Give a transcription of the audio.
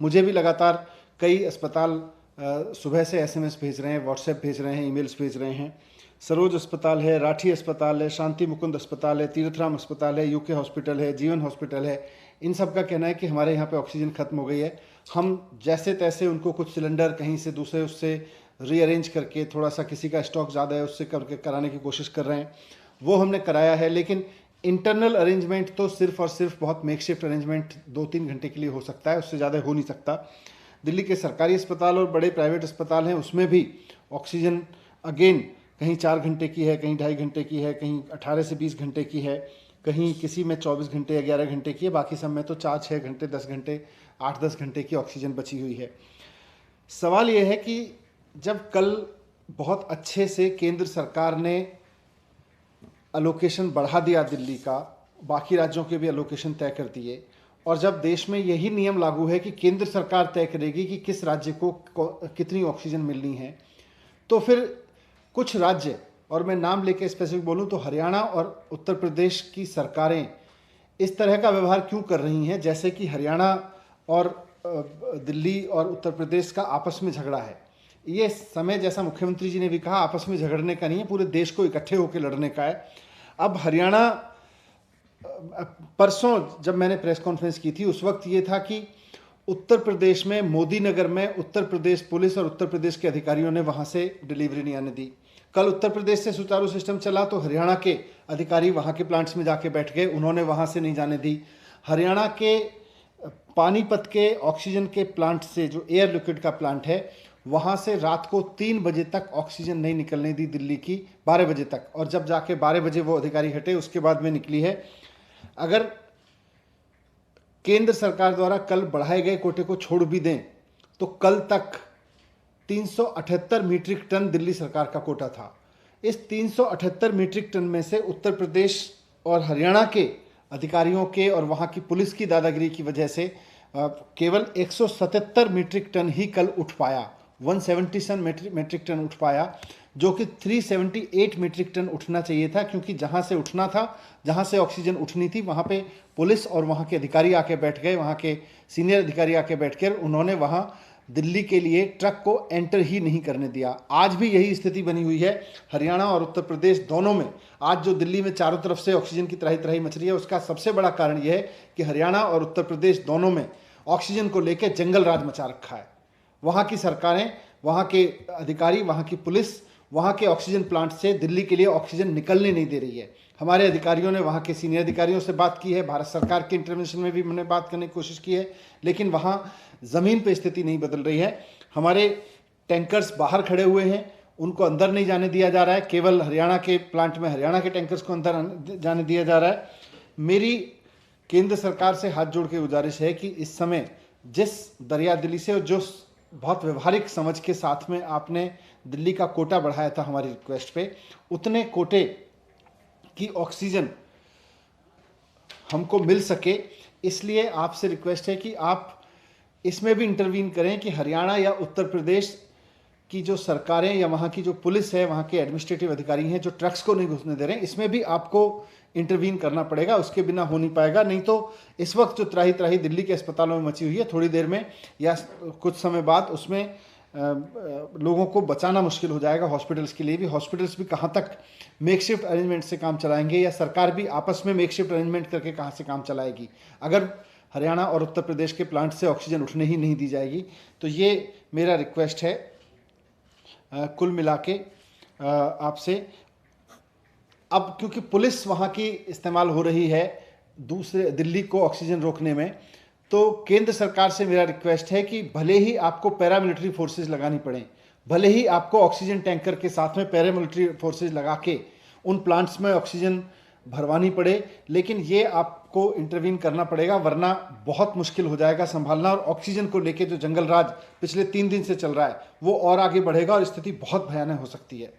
मुझे भी लगातार कई अस्पताल सुबह से एसएमएस भेज रहे हैं, व्हाट्सएप भेज रहे हैं, ईमेल्स भेज रहे हैं। सरोज अस्पताल है, राठी अस्पताल है, शांति मुकुंद अस्पताल है, तीर्थराम अस्पताल है, यूके हॉस्पिटल है, जीवन हॉस्पिटल है, इन सब का कहना है कि हमारे यहाँ पे ऑक्सीजन खत्म हो गई है। हम जैसे तैसे उनको कुछ सिलेंडर कहीं से दूसरे उससे रीअरेंज करके, थोड़ा सा किसी का स्टॉक ज़्यादा है उससे करके कराने की कोशिश कर रहे हैं, वो हमने कराया है। लेकिन इंटरनल अरेंजमेंट तो सिर्फ और सिर्फ बहुत मेकशिफ्ट अरेंजमेंट 2-3 घंटे के लिए हो सकता है, उससे ज़्यादा हो नहीं सकता। दिल्ली के सरकारी अस्पताल और बड़े प्राइवेट अस्पताल हैं, उसमें भी ऑक्सीजन अगेन कहीं 4 घंटे की है, कहीं 2.5 घंटे की है, कहीं 18 से 20 घंटे की है, कहीं किसी में 24 घंटे या 11 घंटे की है, बाकी सब में तो 4-6 घंटे, 10 घंटे, 8-10 घंटे की ऑक्सीजन बची हुई है। सवाल ये है कि जब कल बहुत अच्छे से केंद्र सरकार ने अलोकेशन बढ़ा दिया दिल्ली का, बाकी राज्यों के भी अलोकेशन तय कर दिए, और जब देश में यही नियम लागू है कि केंद्र सरकार तय करेगी कि किस राज्य को कितनी ऑक्सीजन मिलनी है, तो फिर कुछ राज्य, और मैं नाम लेके स्पेसिफिक बोलूं तो हरियाणा और उत्तर प्रदेश की सरकारें इस तरह का व्यवहार क्यों कर रही हैं जैसे कि हरियाणा और दिल्ली और उत्तर प्रदेश का आपस में झगड़ा है। ये समय, जैसा मुख्यमंत्री जी ने भी कहा, आपस में झगड़ने का नहीं है, पूरे देश को इकट्ठे होकर लड़ने का है। अब हरियाणा, परसों जब मैंने प्रेस कॉन्फ्रेंस की थी उस वक्त ये था कि उत्तर प्रदेश में मोदी नगर में उत्तर प्रदेश पुलिस और उत्तर प्रदेश के अधिकारियों ने वहाँ से डिलीवरी नहीं आने दी। कल उत्तर प्रदेश से सुचारू सिस्टम चला तो हरियाणा के अधिकारी वहाँ के प्लांट्स में जाके बैठ गए, उन्होंने वहाँ से नहीं जाने दी। हरियाणा के पानीपत के ऑक्सीजन के प्लांट से, जो एयर लिक्विड का प्लांट है, वहाँ से रात को 3 बजे तक ऑक्सीजन नहीं निकलने दी दिल्ली की, 12 बजे तक, और जब जाके 12 बजे वो अधिकारी हटे उसके बाद में निकली है। अगर केंद्र सरकार द्वारा कल बढ़ाए गए कोटे को छोड़ भी दें तो कल तक 378 मीट्रिक टन दिल्ली सरकार का कोटा था। इस 378 मीट्रिक टन में से उत्तर प्रदेश और हरियाणा के अधिकारियों के और वहाँ की पुलिस की दादागिरी की वजह से केवल 177 मीट्रिक टन ही कल उठ पाया, 177 मीट्रिक टन उठ पाया, जो कि 378 मीट्रिक टन उठना चाहिए था, क्योंकि जहाँ से उठना था, जहाँ से ऑक्सीजन उठनी थी, वहाँ पे पुलिस और वहाँ के अधिकारी आके बैठ गए, वहाँ के सीनियर अधिकारी आके बैठ कर उन्होंने वहाँ दिल्ली के लिए ट्रक को एंटर ही नहीं करने दिया। आज भी यही स्थिति बनी हुई है हरियाणा और उत्तर प्रदेश दोनों में। आज जो दिल्ली में चारों तरफ से ऑक्सीजन की त्राही त्राही मच रही है, उसका सबसे बड़ा कारण यह है कि हरियाणा और उत्तर प्रदेश दोनों में ऑक्सीजन को लेकर जंगल राज मचा रखा है। वहाँ की सरकारें, वहाँ के अधिकारी, वहाँ की पुलिस वहाँ के ऑक्सीजन प्लांट से दिल्ली के लिए ऑक्सीजन निकलने नहीं दे रही है। हमारे अधिकारियों ने वहाँ के सीनियर अधिकारियों से बात की है, भारत सरकार के इंटरवेंशन में भी हमने बात करने की कोशिश की है, लेकिन वहाँ ज़मीन पे स्थिति नहीं बदल रही है। हमारे टैंकर्स बाहर खड़े हुए हैं, उनको अंदर नहीं जाने दिया जा रहा है, केवल हरियाणा के प्लांट में हरियाणा के टैंकर्स को अंदर जाने दिया जा रहा है। मेरी केंद्र सरकार से हाथ जोड़ के गुजारिश है कि इस समय जिस दरिया दिल्ली से और जो बहुत व्यवहारिक समझ के साथ में आपने दिल्ली का कोटा बढ़ाया था हमारी रिक्वेस्ट पे, उतने कोटे की ऑक्सीजन हमको मिल सके, इसलिए आपसे रिक्वेस्ट है कि आप इसमें भी इंटरवीन करें कि हरियाणा या उत्तर प्रदेश की जो सरकारें या वहाँ की जो पुलिस है, वहाँ के एडमिनिस्ट्रेटिव अधिकारी हैं जो ट्रक्स को नहीं घुसने दे रहे हैं, इसमें भी आपको इंटरवीन करना पड़ेगा, उसके बिना हो नहीं पाएगा। नहीं तो इस वक्त जो त्राही त्राही दिल्ली के अस्पतालों में मची हुई है, थोड़ी देर में या कुछ समय बाद उसमें लोगों को बचाना मुश्किल हो जाएगा। हॉस्पिटल्स के लिए भी, हॉस्पिटल्स भी कहाँ तक मेकशिफ्ट अरेंजमेंट से काम चलाएंगे, या सरकार भी आपस में मेकशिफ्ट अरेंजमेंट करके कहाँ से काम चलाएगी, अगर हरियाणा और उत्तर प्रदेश के प्लांट से ऑक्सीजन उठने ही नहीं दी जाएगी। तो ये मेरा रिक्वेस्ट है कुल मिला के आपसे। अब क्योंकि पुलिस वहाँ की इस्तेमाल हो रही है दूसरे दिल्ली को ऑक्सीजन रोकने में, तो केंद्र सरकार से मेरा रिक्वेस्ट है कि भले ही आपको पैरामिलिट्री फोर्सेस लगानी पड़े, भले ही आपको ऑक्सीजन टैंकर के साथ में पैरामिलिट्री फोर्सेस लगा के उन प्लांट्स में ऑक्सीजन भरवानी पड़े, लेकिन ये आपको इंटरवीन करना पड़ेगा, वरना बहुत मुश्किल हो जाएगा संभालना। और ऑक्सीजन को लेके जो जंगल राज पिछले 3 दिन से चल रहा है वो और आगे बढ़ेगा और स्थिति बहुत भयानक हो सकती है।